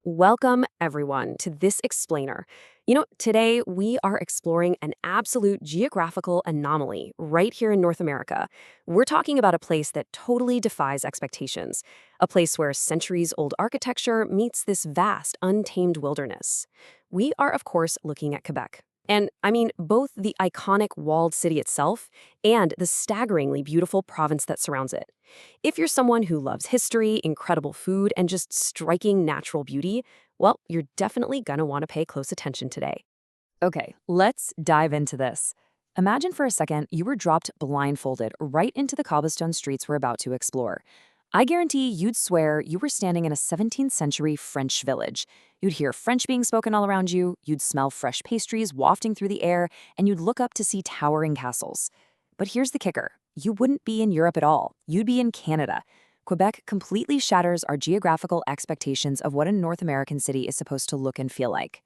Welcome, everyone, to this explainer. Today we are exploring an absolute geographical anomaly right here in North America. We're talking about a place that totally defies expectations, a place where centuries-old architecture meets this vast, untamed wilderness. We are, of course, looking at Quebec. And I mean, both the iconic walled city itself and the staggeringly beautiful province that surrounds it. If you're someone who loves history, incredible food, and just striking natural beauty, well, you're definitely gonna want to pay close attention today. Okay, let's dive into this. Imagine for a second you were dropped blindfolded right into the cobblestone streets we're about to explore. I guarantee you'd swear you were standing in a 17th century French village. You'd hear French being spoken all around you, you'd smell fresh pastries wafting through the air, and you'd look up to see towering castles. But here's the kicker. You wouldn't be in Europe at all. You'd be in Canada. Quebec completely shatters our geographical expectations of what a North American city is supposed to look and feel like.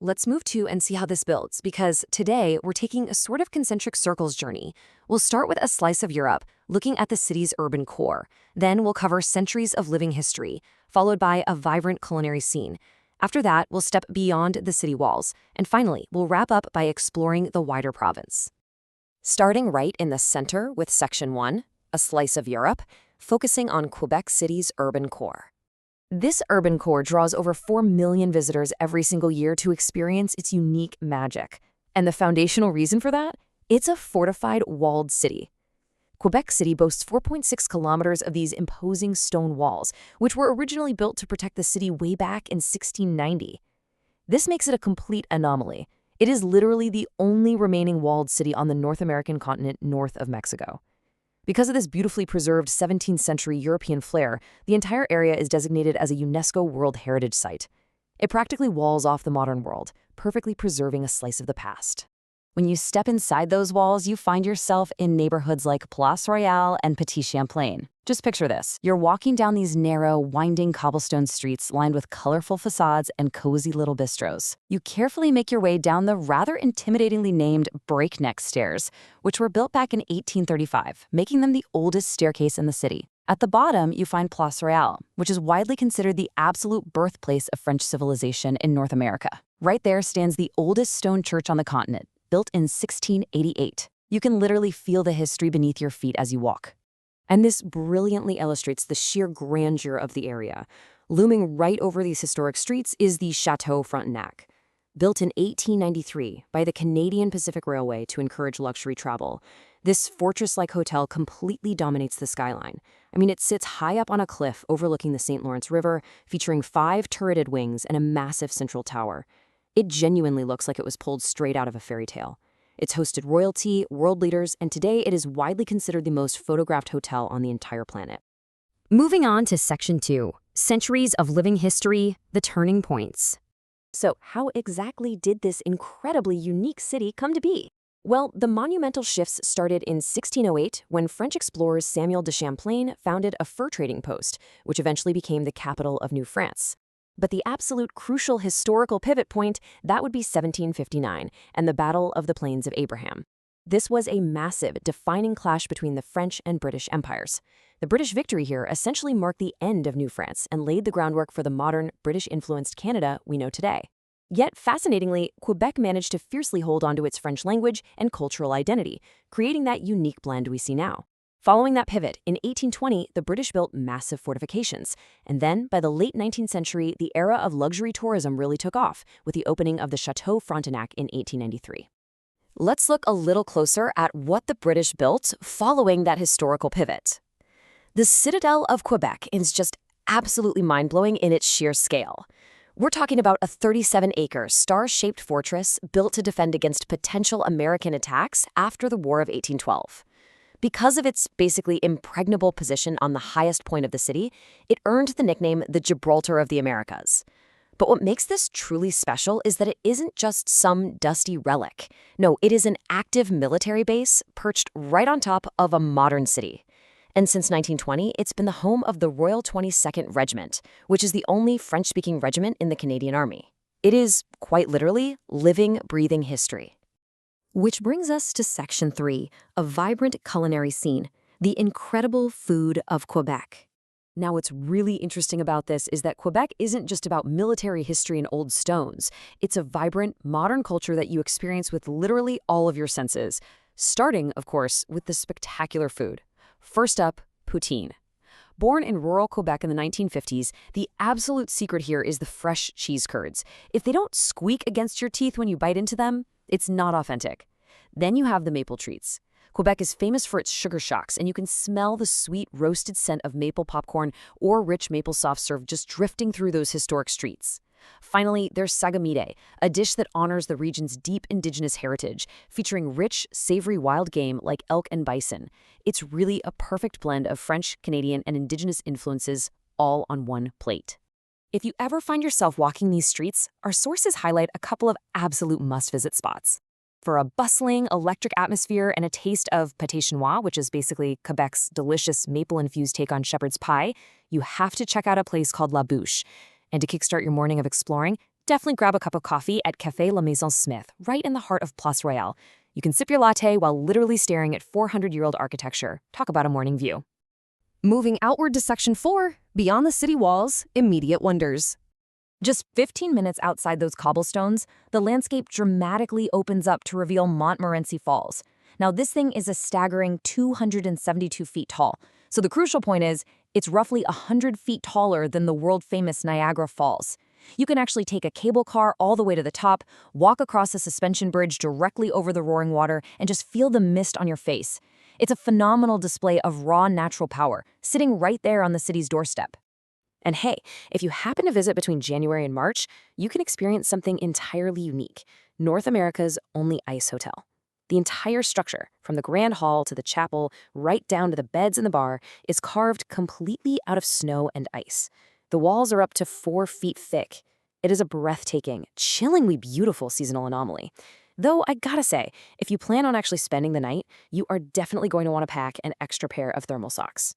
Let's move to and see how this builds, because today we're taking a sort of concentric circles journey. We'll start with a slice of Europe, looking at the city's urban core. Then we'll cover centuries of living history, followed by a vibrant culinary scene. After that, we'll step beyond the city walls. And finally, we'll wrap up by exploring the wider province. Starting right in the center with Section 1, a slice of Europe, focusing on Quebec City's urban core. This urban core draws over 4 million visitors every single year to experience its unique magic. And the foundational reason for that? It's a fortified, walled city. Quebec City boasts 4.6 kilometers of these imposing stone walls, which were originally built to protect the city way back in 1690. This makes it a complete anomaly. It is literally the only remaining walled city on the North American continent north of Mexico. Because of this beautifully preserved 17th century European flair, the entire area is designated as a UNESCO World Heritage Site. It practically walls off the modern world, perfectly preserving a slice of the past. When you step inside those walls, you find yourself in neighborhoods like Place Royale and Petit Champlain. Just picture this. You're walking down these narrow, winding cobblestone streets lined with colorful facades and cozy little bistros. You carefully make your way down the rather intimidatingly named breakneck stairs, which were built back in 1835, making them the oldest staircase in the city. At the bottom, you find Place Royale, which is widely considered the absolute birthplace of French civilization in North America. Right there stands the oldest stone church on the continent, built in 1688. You can literally feel the history beneath your feet as you walk. And this brilliantly illustrates the sheer grandeur of the area. Looming right over these historic streets is the Chateau Frontenac. Built in 1893 by the Canadian Pacific Railway to encourage luxury travel, this fortress-like hotel completely dominates the skyline. I mean, it sits high up on a cliff overlooking the St. Lawrence River, featuring 5 turreted wings and a massive central tower. It genuinely looks like it was pulled straight out of a fairy tale. It's hosted royalty, world leaders, and today it is widely considered the most photographed hotel on the entire planet. Moving on to Section 2, Centuries of Living History, the Turning Points. So how exactly did this incredibly unique city come to be? Well, the monumental shifts started in 1608 when French explorers Samuel de Champlain founded a fur trading post, which eventually became the capital of New France. But the absolute crucial historical pivot point, that would be 1759 and the Battle of the Plains of Abraham. This was a massive, defining clash between the French and British empires. The British victory here essentially marked the end of New France and laid the groundwork for the modern, British-influenced Canada we know today. Yet, fascinatingly, Quebec managed to fiercely hold onto its French language and cultural identity, creating that unique blend we see now. Following that pivot, in 1820, the British built massive fortifications. And then, by the late 19th century, the era of luxury tourism really took off, with the opening of the Chateau Frontenac in 1893. Let's look a little closer at what the British built following that historical pivot. The Citadel of Quebec is just absolutely mind-blowing in its sheer scale. We're talking about a 37-acre, star-shaped fortress built to defend against potential American attacks after the War of 1812. Because of its basically impregnable position on the highest point of the city, it earned the nickname the Gibraltar of the Americas. But what makes this truly special is that it isn't just some dusty relic. No, it is an active military base perched right on top of a modern city. And since 1920, it's been the home of the Royal 22nd Regiment, which is the only French-speaking regiment in the Canadian Army. It is, quite literally, living, breathing history. Which brings us to Section 3, a vibrant culinary scene, the incredible food of Quebec. Now, what's really interesting about this is that Quebec isn't just about military history and old stones. It's a vibrant, modern culture that you experience with literally all of your senses, starting, of course, with the spectacular food. First up, poutine. Born in rural Quebec in the 1950s, the absolute secret here is the fresh cheese curds. If they don't squeak against your teeth when you bite into them, it's not authentic. Then you have the maple treats. Quebec is famous for its sugar shocks, and you can smell the sweet, roasted scent of maple popcorn or rich maple soft serve just drifting through those historic streets. Finally, there's sagamite, a dish that honors the region's deep indigenous heritage, featuring rich, savory wild game like elk and bison. It's really a perfect blend of French, Canadian, and indigenous influences, all on one plate. If you ever find yourself walking these streets, our sources highlight a couple of absolute must-visit spots. For a bustling, electric atmosphere and a taste of pâté chinois, which is basically Quebec's delicious maple-infused take on shepherd's pie, you have to check out a place called La Bouche. And to kickstart your morning of exploring, definitely grab a cup of coffee at Café La Maison Smith, right in the heart of Place Royale. You can sip your latte while literally staring at 400-year-old architecture. Talk about a morning view. Moving outward to Section 4, beyond the city walls, immediate wonders. Just 15 minutes outside those cobblestones, the landscape dramatically opens up to reveal Montmorency Falls. Now, this thing is a staggering 272 feet tall. So the crucial point is, it's roughly 100 feet taller than the world-famous Niagara Falls. You can actually take a cable car all the way to the top, walk across a suspension bridge directly over the roaring water, and just feel the mist on your face. It's a phenomenal display of raw natural power, sitting right there on the city's doorstep. And hey, if you happen to visit between January and March, you can experience something entirely unique: North America's only ice hotel. The entire structure, from the grand hall to the chapel, right down to the beds in the bar, is carved completely out of snow and ice. The walls are up to 4 feet thick. It is a breathtaking, chillingly beautiful seasonal anomaly. Though I gotta say, if you plan on actually spending the night, you are definitely going to want to pack an extra pair of thermal socks.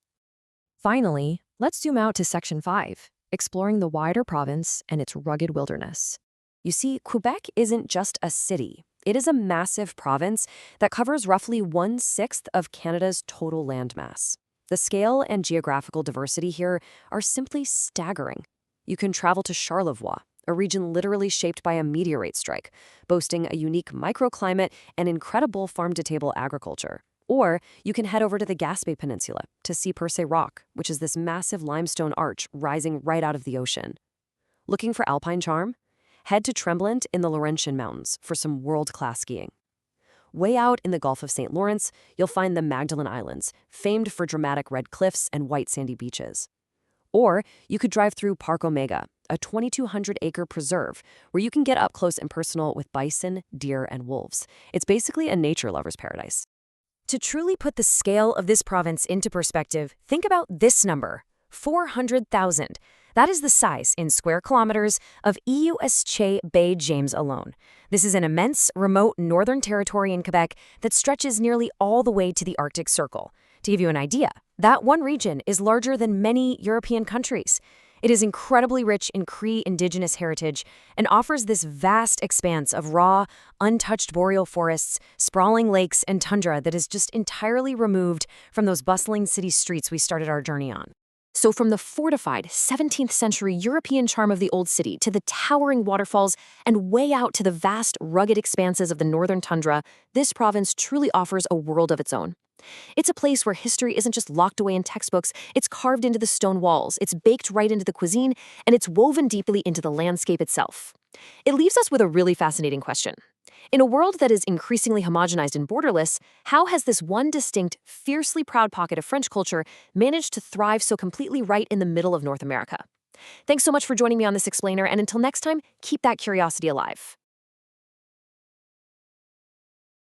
Finally, let's zoom out to Section 5, exploring the wider province and its rugged wilderness. You see, Quebec isn't just a city. It is a massive province that covers roughly 1/6 of Canada's total landmass. The scale and geographical diversity here are simply staggering. You can travel to Charlevoix, a region literally shaped by a meteorite strike, boasting a unique microclimate and incredible farm-to-table agriculture. Or you can head over to the Gaspé Peninsula to see Percé Rock, which is this massive limestone arch rising right out of the ocean. Looking for alpine charm? Head to Tremblant in the Laurentian Mountains for some world-class skiing. Way out in the Gulf of St. Lawrence, you'll find the Magdalen Islands, famed for dramatic red cliffs and white sandy beaches. Or you could drive through Parc Omega, a 2,200-acre preserve where you can get up close and personal with bison, deer, and wolves. It's basically a nature lover's paradise. To truly put the scale of this province into perspective, think about this number: 400,000. That is the size, in square kilometers, of EUSC Bay James alone. This is an immense, remote northern territory in Quebec that stretches nearly all the way to the Arctic Circle. To give you an idea, that one region is larger than many European countries. It is incredibly rich in Cree indigenous heritage and offers this vast expanse of raw, untouched boreal forests, sprawling lakes, and tundra that is just entirely removed from those bustling city streets we started our journey on. So from the fortified 17th century European charm of the old city to the towering waterfalls and way out to the vast, rugged expanses of the northern tundra, this province truly offers a world of its own. It's a place where history isn't just locked away in textbooks, it's carved into the stone walls, it's baked right into the cuisine, and it's woven deeply into the landscape itself. It leaves us with a really fascinating question. In a world that is increasingly homogenized and borderless, how has this one distinct, fiercely proud pocket of French culture managed to thrive so completely right in the middle of North America? Thanks so much for joining me on this explainer, and until next time, keep that curiosity alive.